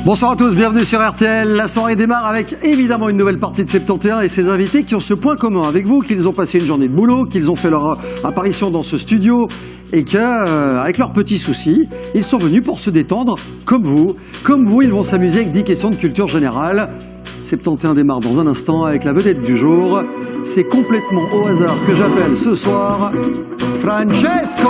Bonsoir à tous, bienvenue sur RTL. La soirée démarre avec évidemment une nouvelle partie de 71 et ses invités qui ont ce point commun avec vous, qu'ils ont passé une journée de boulot, qu'ils ont fait leur apparition dans ce studio et qu'avec leurs petits soucis, ils sont venus pour se détendre comme vous. Comme vous, ils vont s'amuser avec 10 questions de culture générale. 71 démarre dans un instant avec la vedette du jour. C'est complètement au hasard que j'appelle ce soir Francesco.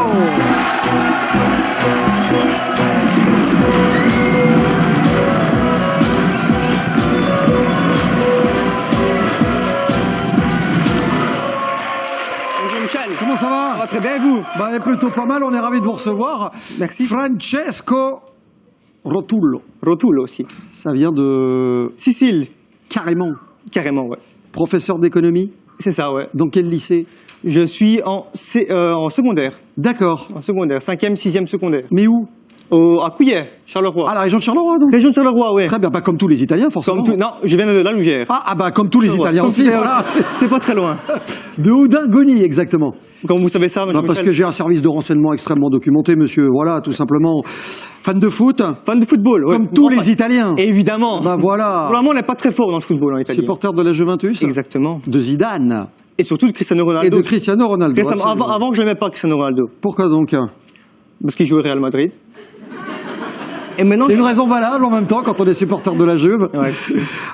Comment ça va? Ça va très bien, et vous? Bah, plutôt pas mal, on est ravis de vous recevoir. Merci. Francesco Rotullo. Rotullo aussi. Ça vient de... Sicile. Carrément. Carrément, ouais. Professeur d'économie? C'est ça, ouais. Dans quel lycée? Je suis en secondaire. D'accord. En secondaire, 5e, 6e secondaire. Mais où? À Couillet, Charleroi. Ah, la région de Charleroi, donc? Région de Charleroi, ouais. Très bien, pas comme tous les Italiens, forcément. Non, je viens de la Louvière. Ah, bah comme tous les Italiens aussi. Voilà. C'est pas très loin. De Houdingonie, exactement. Comme vous savez ça, monsieur Parce que j'ai un service de renseignement extrêmement documenté, monsieur. Voilà, tout simplement. Fan de foot? Fan de football, ouais. Comme tous les Italiens. Évidemment. Bah voilà. Vraiment, on n'est pas très fort dans le football en Italie. Supporter de la Juventus? Exactement. De Zidane. Et surtout de Cristiano Ronaldo. Et de Cristiano Ronaldo. Avant, je n'aimais pas Cristiano Ronaldo. Pourquoi donc? Parce qu'il jouait au Real Madrid. Et maintenant, c'est une raison valable en même temps quand on est supporter de la Juve. Ouais.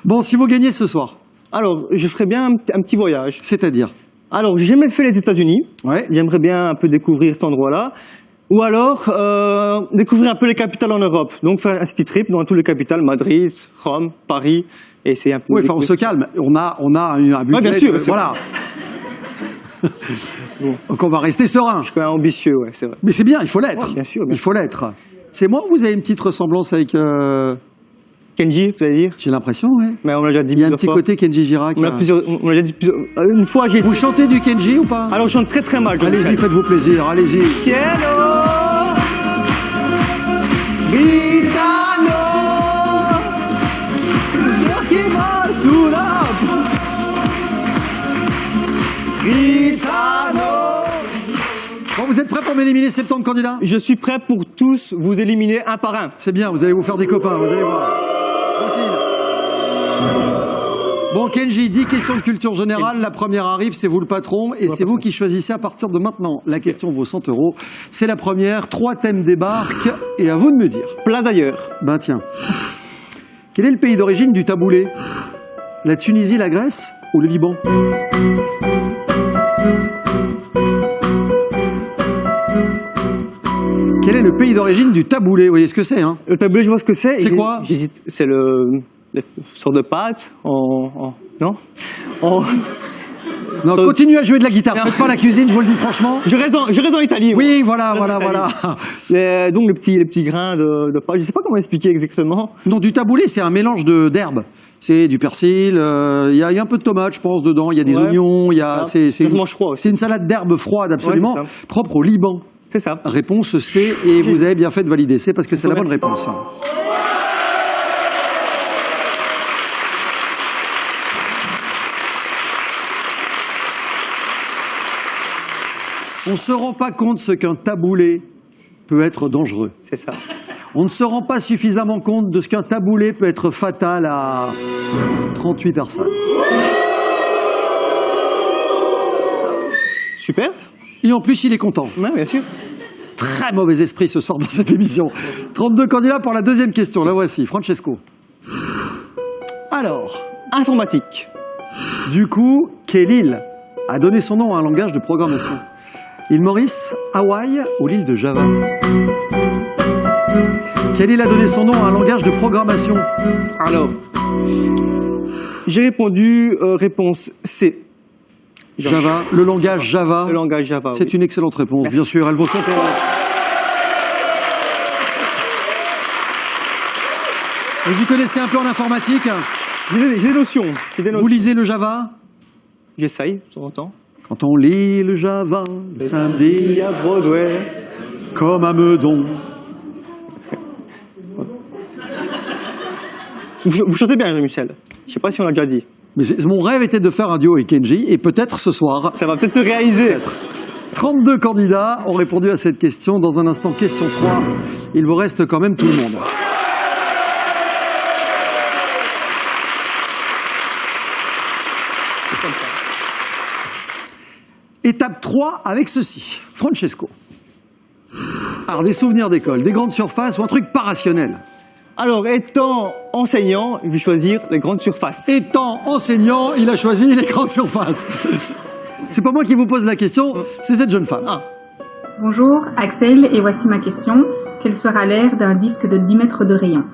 Bon, si vous gagnez ce soir. Alors, je ferais bien un petit voyage. C'est-à-dire? Alors, j'ai jamais fait les États-Unis. Ouais. J'aimerais bien un peu découvrir cet endroit-là. Ou alors, découvrir un peu les capitales en Europe. Donc, faire un city trip dans toutes les capitales, Madrid, Rome, Paris. Et c'est un peu... Oui, enfin, on se calme. On a un budget. Ouais, bien sûr. Voilà. Bon. Donc, on va rester serein. Je suis quand même ambitieux, ouais, c'est vrai. Mais c'est bien, il faut l'être. Ouais, bien sûr. Il faut l'être. C'est moi ou vous avez une petite ressemblance avec... Kenji, vous allez dire? J'ai l'impression, oui. Mais on l'a déjà dit il y a un plusieurs petit fois. côté Kenji Girac. On l'a déjà dit plusieurs... Une fois, j'ai... Vous chantez du Kenji ou pas? Alors, je chante très très mal. Allez-y, faites-vous plaisir, allez-y. Cielo, gitano, qui va sous la... Gitano. Bon, vous êtes prêts pour m'éliminer 70 candidats? Je suis prêt pour tous vous éliminer un par un. C'est bien, vous allez vous faire des copains, vous allez voir. Tranquille. Bon, Kenji, 10 questions de culture générale. La première arrive, c'est vous le patron, et c'est vous qui choisissez à partir de maintenant. La question vaut 100 €. C'est la première. 3 thèmes débarquent, et à vous de me dire. Plat d'ailleurs. Ben tiens. Quel est le pays d'origine du taboulé? La Tunisie, la Grèce ou le Liban? Quel est le pays d'origine du taboulé? Vous voyez ce que c'est, hein? Le taboulé, je vois ce que c'est. C'est quoi? J'hésite. C'est une sorte de pâte non? Non, continuez à jouer de la guitare. Faites pas la cuisine, je vous le dis franchement. Je reste en Italie. Oui, voilà. Donc les petits grains de pâte. Je sais pas comment expliquer exactement. Non, du taboulé, c'est un mélange d'herbes. C'est du persil, il y a un peu de tomate, je pense, dedans. Il y a des oignons, ça se mange froid aussi. C'est une salade d'herbes froide, absolument, propre au Liban. C'est ça. Réponse C, et vous avez bien fait de valider C parce que c'est la bonne réponse. On ne se rend pas compte ce qu'un taboulé peut être dangereux. C'est ça. On ne se rend pas suffisamment compte de ce qu'un taboulé peut être fatal à 38 personnes. Super. Et en plus, il est content. Oui, bien sûr. Très mauvais esprit ce soir dans cette émission. 32 candidats pour la deuxième question. La voici, Francesco. Alors. Informatique. Du coup, quelle île a donné son nom à un langage de programmation? Île Maurice, Hawaï ou l'île de Java? Quelle île a donné son nom à un langage de programmation? Alors, j'ai répondu réponse C. Java, le langage Java. Le langage Java, c'est une excellente réponse, merci. Bien sûr, elle vaut 100 €. Vous y connaissez un peu en informatique? J'ai des notions. Vous lisez le Java? J'essaye, de temps en temps. Quand on lit le Java, le samedi à Broadway, comme à Meudon. Vous chantez bien, Jean-Michel. Je ne sais pas si on l'a déjà dit. Mais mon rêve était de faire un duo avec Kenji, et peut-être ce soir. Ça va peut-être se réaliser. 32 candidats ont répondu à cette question. Dans un instant, question 3. Il vous reste quand même tout le monde. 3 avec ceci. Francesco. Alors, des souvenirs d'école, des grandes surfaces ou un truc pas rationnel? Alors, étant enseignant, je vais choisir les grandes surfaces. Étant enseignant, il a choisi les grandes surfaces. C'est pas moi qui vous pose la question, c'est cette jeune femme. Ah. Bonjour, Axel, et voici ma question. Quel sera l'air d'un disque de 10 mètres de rayon?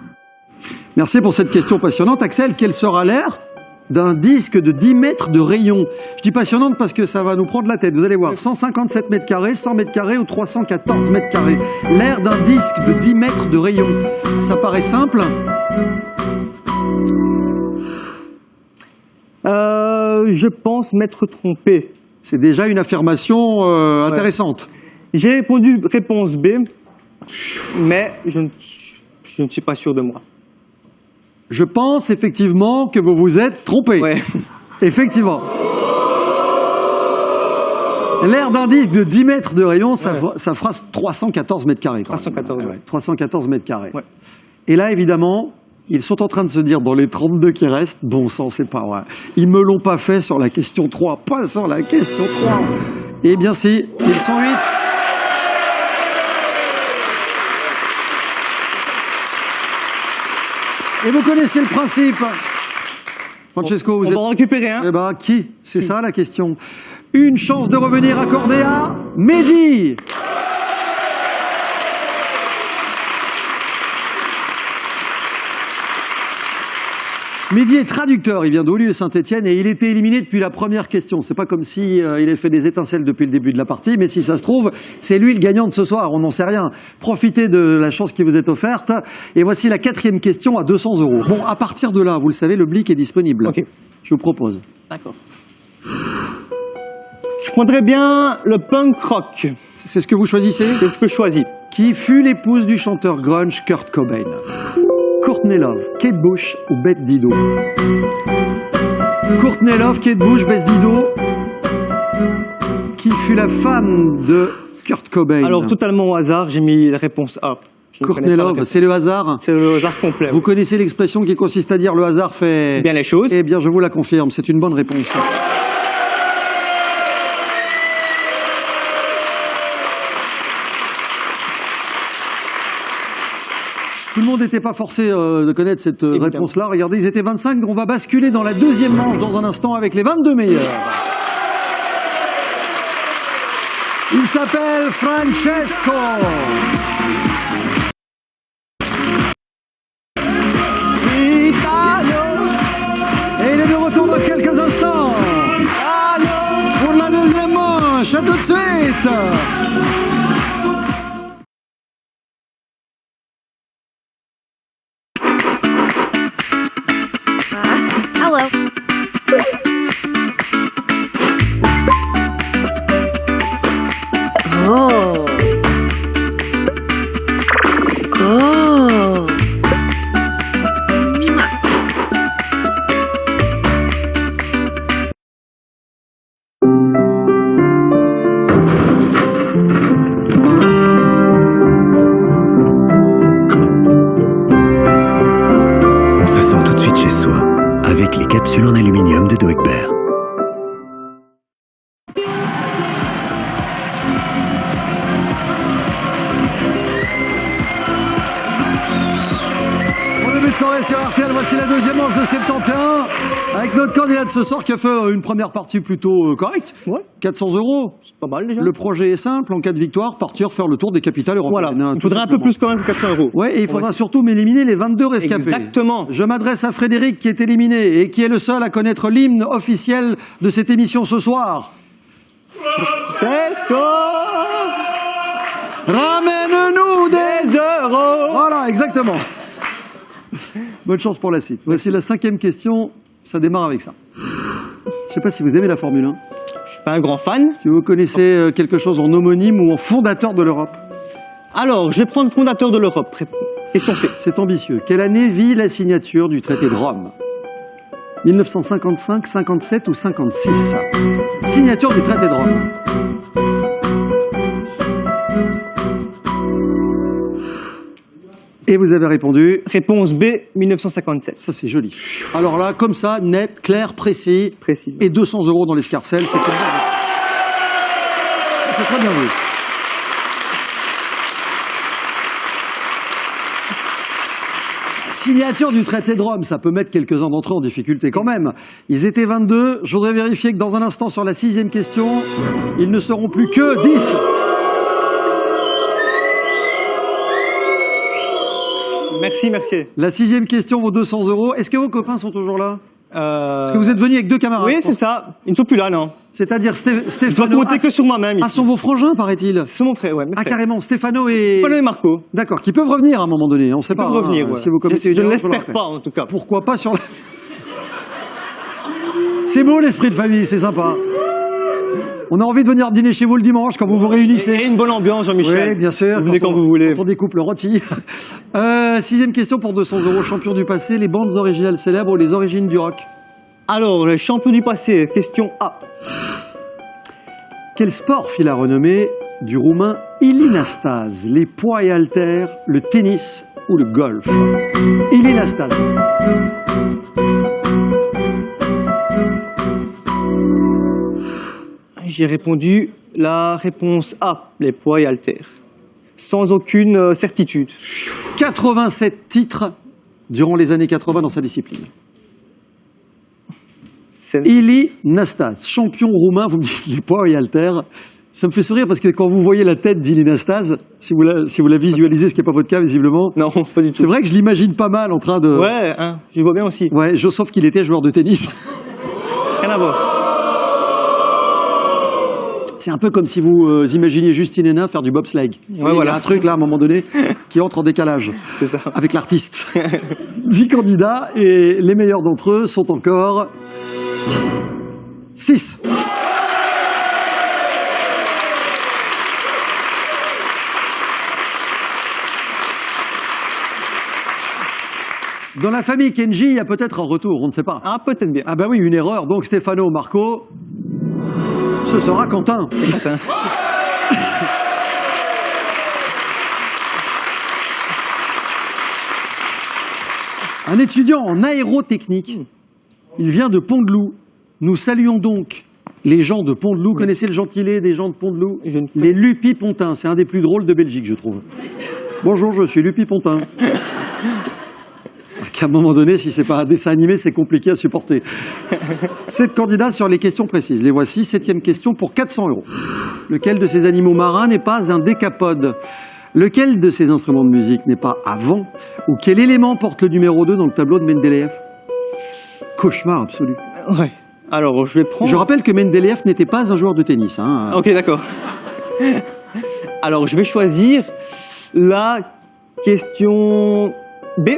Merci pour cette question passionnante. Axel, quel sera l'air d'un disque de 10 mètres de rayon? Je dis passionnante parce que ça va nous prendre la tête. Vous allez voir, 157 mètres carrés, 100 mètres carrés ou 314 mètres carrés. L'air d'un disque de 10 mètres de rayon. Ça paraît simple? Je pense m'être trompé. C'est déjà une affirmation intéressante. J'ai répondu réponse B, mais je ne suis pas sûr de moi. Je pense effectivement que vous vous êtes trompé. Ouais. Effectivement. L'air d'un disque de 10 mètres de rayon, ça fera 314 mètres carrés. 314, ouais. 314 mètres carrés. Ouais. Et là, évidemment, ils sont en train de se dire, dans les 32 qui restent, bon sang, c'est pas vrai. Ils me l'ont pas fait sur la question 3, pas sur la question 3. Eh bien si, ils sont 8. Et vous connaissez le principe. Francesco, vous êtes... On va en récupérer un. Eh ben, qui? C'est ça la question. Une chance de revenir accordée à Mehdi. Mehdi est traducteur, il vient d'Olieu et Saint-Étienne et il était éliminé depuis la première question. C'est pas comme si il avait fait des étincelles depuis le début de la partie, mais si ça se trouve, c'est lui le gagnant de ce soir, on n'en sait rien. Profitez de la chance qui vous est offerte. Et voici la 4e question à 200 €. Bon, à partir de là, vous le savez, le blic est disponible. Ok. Je vous propose. D'accord. Je prendrais bien le punk rock. C'est ce que vous choisissez? C'est ce que je choisis. Qui fut l'épouse du chanteur grunge Kurt Cobain? Courtney Love, Kate Bush ou Bette Dido? Courtney Love, Kate Bush, Bette Dido. Qui fut la femme de Kurt Cobain? Alors, totalement au hasard, j'ai mis la réponse A. Courtney Love, c'est le hasard? C'est le hasard complet. Vous connaissez l'expression qui consiste à dire le hasard fait... bien les choses. Eh bien, je vous la confirme, c'est une bonne réponse. Tout le monde n'était pas forcé de connaître cette réponse-là. Regardez, ils étaient 25, donc on va basculer dans la 2e manche dans un instant avec les 22 meilleurs. Il s'appelle Francesco. Et il est de retour dans quelques instants. Pour la 2e manche, à tout de suite. Hello. Oh. Oh. Mwah. On se sent tout de suite chez soi avec les capsules en aluminium de Doecber. Bon début de soirée sur RTL, voici la 2e manche de 71 avec notre candidat de ce soir qui a fait une première partie plutôt correcte. Ouais. 400 €. C'est pas mal déjà. Le projet est simple, en cas de victoire, partir faire le tour des capitales européennes. Voilà. Il faudrait un peu plus quand même que 400 €. Ouais, et il faudra surtout m'éliminer les 22 rescapés. Exactement. Je m'adresse à Frédéric qui est éliminé et qui est le seul à connaître l'hymne officiel de cette émission ce soir. Francesco, Ramène-nous des... euros. Voilà, exactement. Bonne chance pour la suite. Voici la 5e question. Ça démarre avec ça. Je ne sais pas si vous aimez la Formule 1. Je suis pas un grand fan. Si vous connaissez quelque chose en homonyme ou en fondateur de l'Europe. Alors, je vais prendre fondateur de l'Europe. Question C. C'est ambitieux. Quelle année vit la signature du traité de Rome? 1955, 57 ou 56? Signature du traité de Rome. Et vous avez répondu? Réponse B, 1957. Ça, c'est joli. Alors là, comme ça, net, clair, précis. Précis. Et 200 € dans l'escarcelle, c'est une bonne réponse. c'est très bien vu. Signature du traité de Rome, ça peut mettre quelques-uns d'entre eux en difficulté quand même. Ils étaient 22. Je voudrais vérifier que dans un instant, sur la 6e question, ils ne seront plus que 10. Merci, merci. La 6e question vaut 200 €. Est-ce que vos copains sont toujours là? Est-ce que vous êtes venus avec 2 camarades? Oui, c'est ça. Ils ne sont plus là, non. C'est-à-dire Je dois Stéphano. compter que sur moi-même. Ah, sont vos frangins, paraît-il? C'est mon frère, ouais. Ah, carrément, Stéphano et... Stéphano et Marco. D'accord, qui peuvent revenir à un moment donné, on ne sait Ils pas. peuvent revenir, ouais. Si vous commettez Je une ne erreur, faut leur l'espère faire. pas, en tout cas. Pourquoi pas sur la... C'est beau l'esprit de famille, c'est sympa. On a envie de venir dîner chez vous le dimanche quand vous vous réunissez. Et une bonne ambiance, Jean-Michel. Oui, bien sûr. Vous venez quand vous voulez. Quand on découpe le rôti. 6e question pour 200 €. Champion du passé, les bandes originales célèbres ou les origines du rock? Alors, les champions du passé, question A. Quel sport fit la renommée du roumain Ilinastase? Les poids et haltères, le tennis ou le golf? Ilinastase. J'ai répondu la réponse A, les poids et haltères. Sans aucune certitude. 87 titres durant les années 80 dans sa discipline. Ilinastase, champion roumain, vous me dites les poids et haltères. Ça me fait sourire parce que quand vous voyez la tête d'Ilinastase, si vous la visualisez, ce qui n'est pas votre cas visiblement, Non, pas du tout. c'est vrai que je l'imagine pas mal en train de... Ouais, hein, je vois bien aussi. Ouais, sauf qu'il était joueur de tennis. Rien à voir. C'est un peu comme si vous imaginiez Justine Hénin faire du bobsleigh. Il y a voilà. un truc là, à un moment donné, qui entre en décalage C'est ça. avec l'artiste. 10 candidats et les meilleurs d'entre eux sont encore 6. Dans la famille Kenji, il y a peut-être un retour, on ne sait pas. Ah, peut-être bien. Ah bah oui, une erreur. Donc Stéphano, Marco, ce sera Quentin. Certain. Un étudiant en aérotechnique. Il vient de Pont-de-Loup. Nous saluons donc les gens de Pont-de-Loup. Connaissez le gentilé des gens de Pont-de-Loup? Je ne- Les Lupi-Pontins. C'est un des plus drôles de Belgique, je trouve. Bonjour, je suis Lupi-Pontin. Qu'à un moment donné, si c'est pas un dessin animé, c'est compliqué à supporter. 7 candidats sur les questions précises. Les voici. 7e question pour 400 €. Lequel de ces animaux marins n'est pas un décapode? Lequel de ces instruments de musique n'est pas à vent? Ou quel élément porte le numéro 2 dans le tableau de Mendeleïev? Cauchemar absolu. Ouais. Alors, je vais prendre... Je rappelle que Mendeleïev n'était pas un joueur de tennis. Hein. Ok, d'accord. Alors, je vais choisir la question B.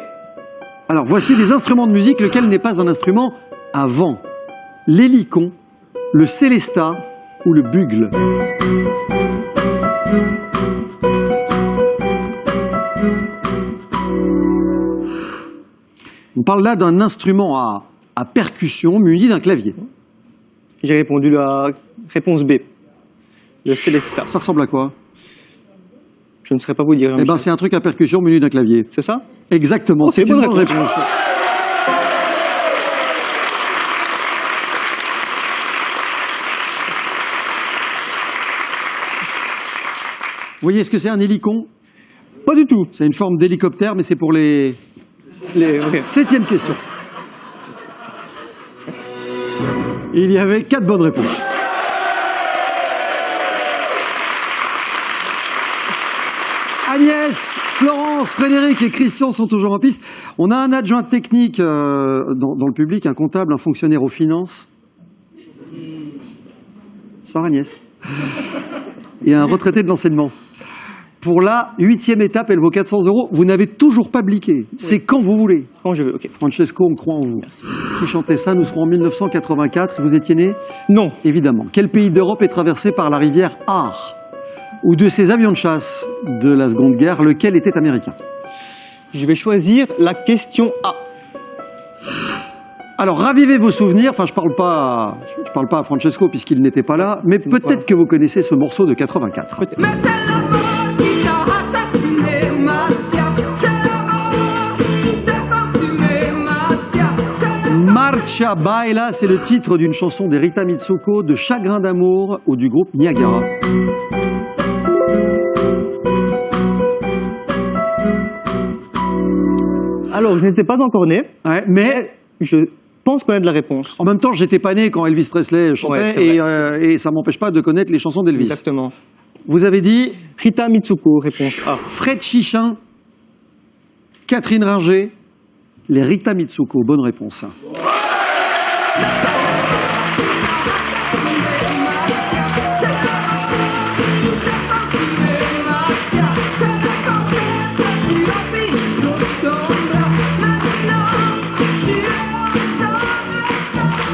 Alors, voici des instruments de musique, lequel n'est pas un instrument à vent? L'hélicon, le célestat ou le bugle? On parle là d'un instrument à percussion muni d'un clavier. J'ai répondu la réponse B. Le Célestat. Ça ressemble à quoi? Je ne saurais pas vous dire. Eh Jean-Michel. ben, c'est un truc à percussion muni d'un clavier. C'est ça? Exactement, Oh, c'est c'est une bonne bonne réponse. Vous voyez ce que c'est un hélicon? Pas du tout. C'est une forme d'hélicoptère, mais c'est pour les... Ok. 7e question. Il y avait 4 bonnes réponses. Agnès, Florence, Frédéric et Christian sont toujours en piste. On a un adjoint technique dans le public, un comptable, un fonctionnaire aux finances. Bonsoir Agnès. Et un retraité de l'enseignement. Pour la 8e étape, elle vaut 400 €. Vous n'avez toujours pas bliqué. C'est quand vous voulez. Quand je veux, ok. Francesco, on croit en vous. Qui chantait ça? Nous serons en 1984. Vous étiez né? Non. Évidemment. Quel pays d'Europe est traversé par la rivière Aar? Ou de ces avions de chasse de la Seconde Guerre, lequel était américain? Je vais choisir la question A. Alors, ravivez vos souvenirs. Enfin, je parle pas à Francesco puisqu'il n'était pas là, mais peut-être que vous connaissez ce morceau de 84. Mais c'est la mort qui t'a assassiné, Mathia. C'est la mort qui t'a consumé, Mathia. C'est la Marcia Baila, c'est le titre d'une chanson des Rita Mitsuko, de Chagrin d'amour ou du groupe Niagara. Alors, je n'étais pas encore né, Ouais, mais je pense connaître la réponse. en même temps, j'étais pas né quand Elvis Presley chantait Ouais, c'est vrai. et ça m'empêche pas de connaître les chansons d'Elvis. Exactement. Vous avez dit Rita Mitsuko, réponse A. Fred Chichin, Catherine Ringer, les Rita Mitsuko. Bonne réponse.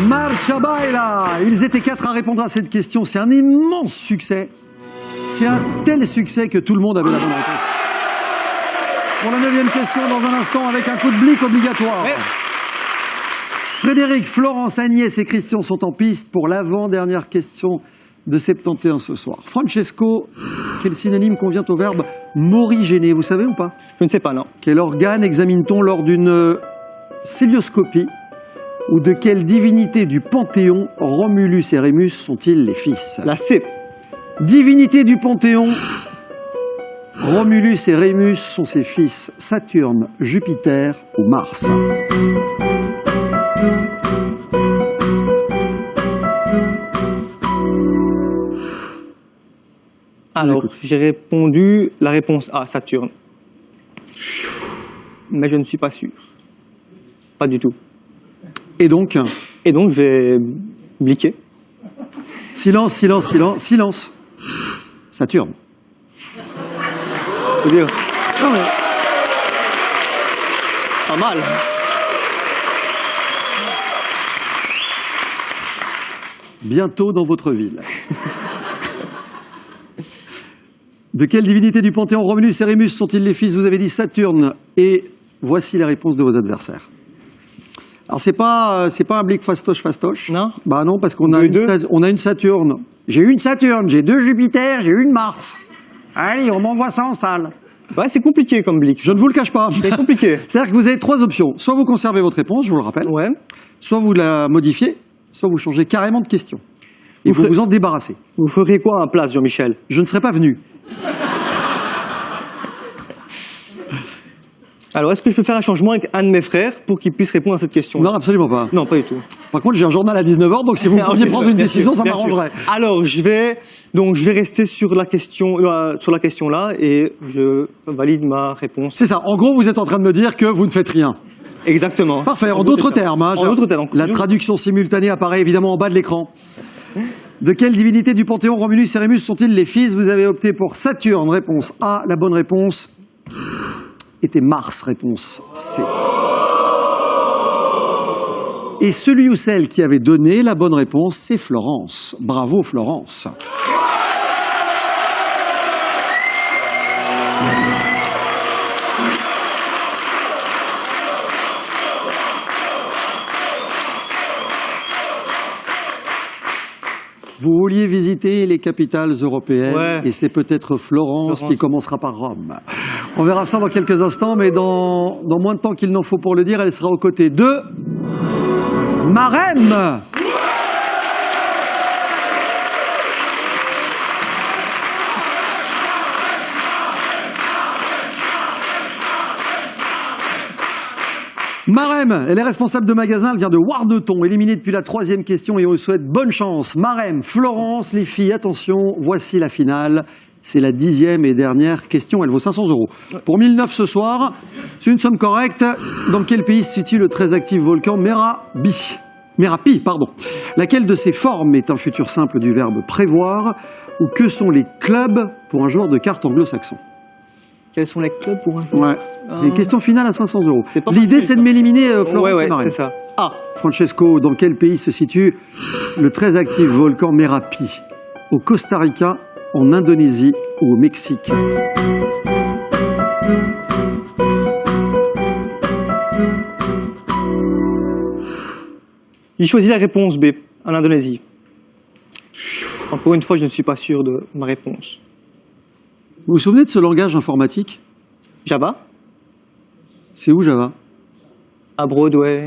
Marcia Baila. Ils étaient 4 à répondre à cette question. C'est un immense succès. C'est un tel succès que tout le monde avait la bonne réponse. Pour la 9e question, dans un instant, avec un coup de blic obligatoire. Ouais. Frédéric, Florence, Agnès et Christian sont en piste pour l'avant-dernière question de 71 ce soir. Francesco, quel synonyme convient au verbe morigéner, vous savez ou pas? Je ne sais pas, non. Quel organe examine-t-on lors d'une célioscopie? Ou de quelle divinité du Panthéon Romulus et Rémus sont-ils les fils? La C. Divinité du Panthéon, Romulus et Rémus sont ses fils, Saturne, Jupiter ou Mars. Alors, écoute. j'ai répondu la réponse A, Saturne. Mais je ne suis pas sûr. Pas du tout. Et donc, Et donc, je vais bliquer. silence, silence, silence, silence. Saturne. Je veux dire, pas mal. Bientôt dans votre ville. De quelle divinité du Panthéon Romulus et Rémus sont-ils les fils? Vous avez dit Saturne. Et voici les réponses de vos adversaires. Alors c'est pas un blic fastoche. Non. Bah non, parce qu'on a, Deux et deux. on a une Saturne. J'ai une Saturne, j'ai 2 Jupiter, j'ai une Mars. Allez, on m'envoie ça en salle. Ouais, c'est compliqué comme blic. Je ne vous le cache pas. C'est compliqué. C'est-à-dire que vous avez 3 options. Soit vous conservez votre réponse, je vous le rappelle. Ouais. Soit vous la modifiez, soit vous changez carrément de question. Et Vous vous ferez- vous en débarrassez. Vous feriez quoi à la place, Jean-Michel? Je ne serai pas venu. Alors, est-ce que je peux faire un changement avec un de mes frères pour qu'il puisse répondre à cette question? Non, absolument pas. Non, pas du tout. Par contre, j'ai un journal à 19h, donc si vous Ah, pouviez ok, prendre une bien décision, sûr, ça bien sûr. m'arrangerait. Alors, je vais rester sur la question là et je valide ma réponse. C'est ça. En gros, vous êtes en train de me dire que vous ne faites rien. Exactement. Parfait. En d'autres termes. Hein, En d'autres termes. La traduction simultanée apparaît évidemment en bas de l'écran. De quelle divinité du Panthéon Romulus et Rémus sont-ils les fils? Vous avez opté pour Saturne, réponse A. La bonne réponse était Mars, réponse C. Et celui ou celle qui avait donné la bonne réponse, c'est Florence. Bravo Florence. Vous vouliez visiter les capitales européennes Ouais. et c'est peut-être Florence Florence. qui commencera par Rome. On verra ça dans quelques instants, mais dans moins de temps qu'il n'en faut pour le dire, elle sera aux côtés de Marème. Marème, elle est responsable de magasin, elle vient de Warneton, éliminée depuis la 3e question et on lui souhaite bonne chance. Marème, Florence, les filles, attention, voici la finale. C'est la 10e et dernière question, elle vaut 500 €. Pour 1009 ce soir, c'est une somme correcte. Dans quel pays se situe le très actif volcan Merapi, pardon. Laquelle de ces formes est un futur simple du verbe prévoir? Ou que sont les clubs pour un joueur de cartes anglo-saxon? Quels sont les clubs pour un Ouais. Une question finale à 500 €. C'est pas L'idée, facile, c'est de ça. m'éliminer, Florence et Ouais, Marème. c'est ça. Ah, Francesco, dans quel pays se situe le très actif volcan Merapi? Au Costa Rica, en Indonésie ou au Mexique? j'ai choisi la réponse B, en Indonésie. Encore une fois, je ne suis pas sûr de ma réponse. Vous vous souvenez de ce langage informatique? Java, C'est où Java? à Broadway.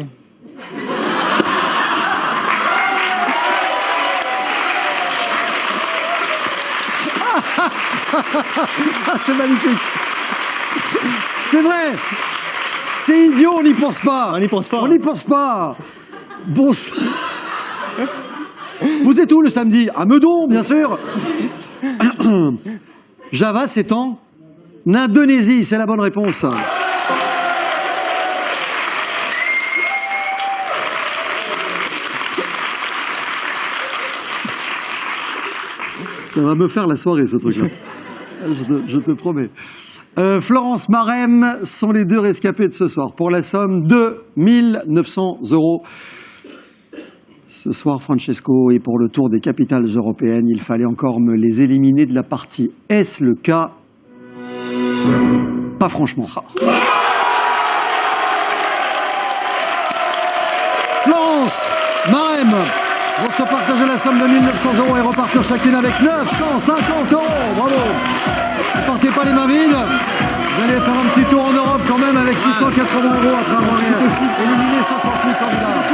Ah, c'est magnifique. C'est vrai. C'est idiot, on n'y pense pas. On n'y pense pas. On n'y pense pas. Bon sang. Vous êtes où le samedi? À Meudon, bien sûr. Java, c'est en Indonésie, c'est la bonne réponse. Ça va me faire la soirée, ce truc-là. Je te promets. Florence, Marem sont les deux rescapés de ce soir pour la somme de 1 900 €. Ce soir, Francesco, et pour le tour des capitales européennes, il fallait encore me les éliminer de la partie. Est-ce le cas? Pas franchement. Florence, Marem vont se partager la somme de 1 900 € et repartir chacune avec 950 €. Bravo. Ne partez pas les mains vides. Vous allez faire un petit tour en Europe quand même avec 680 € à travers éliminer 168 candidats.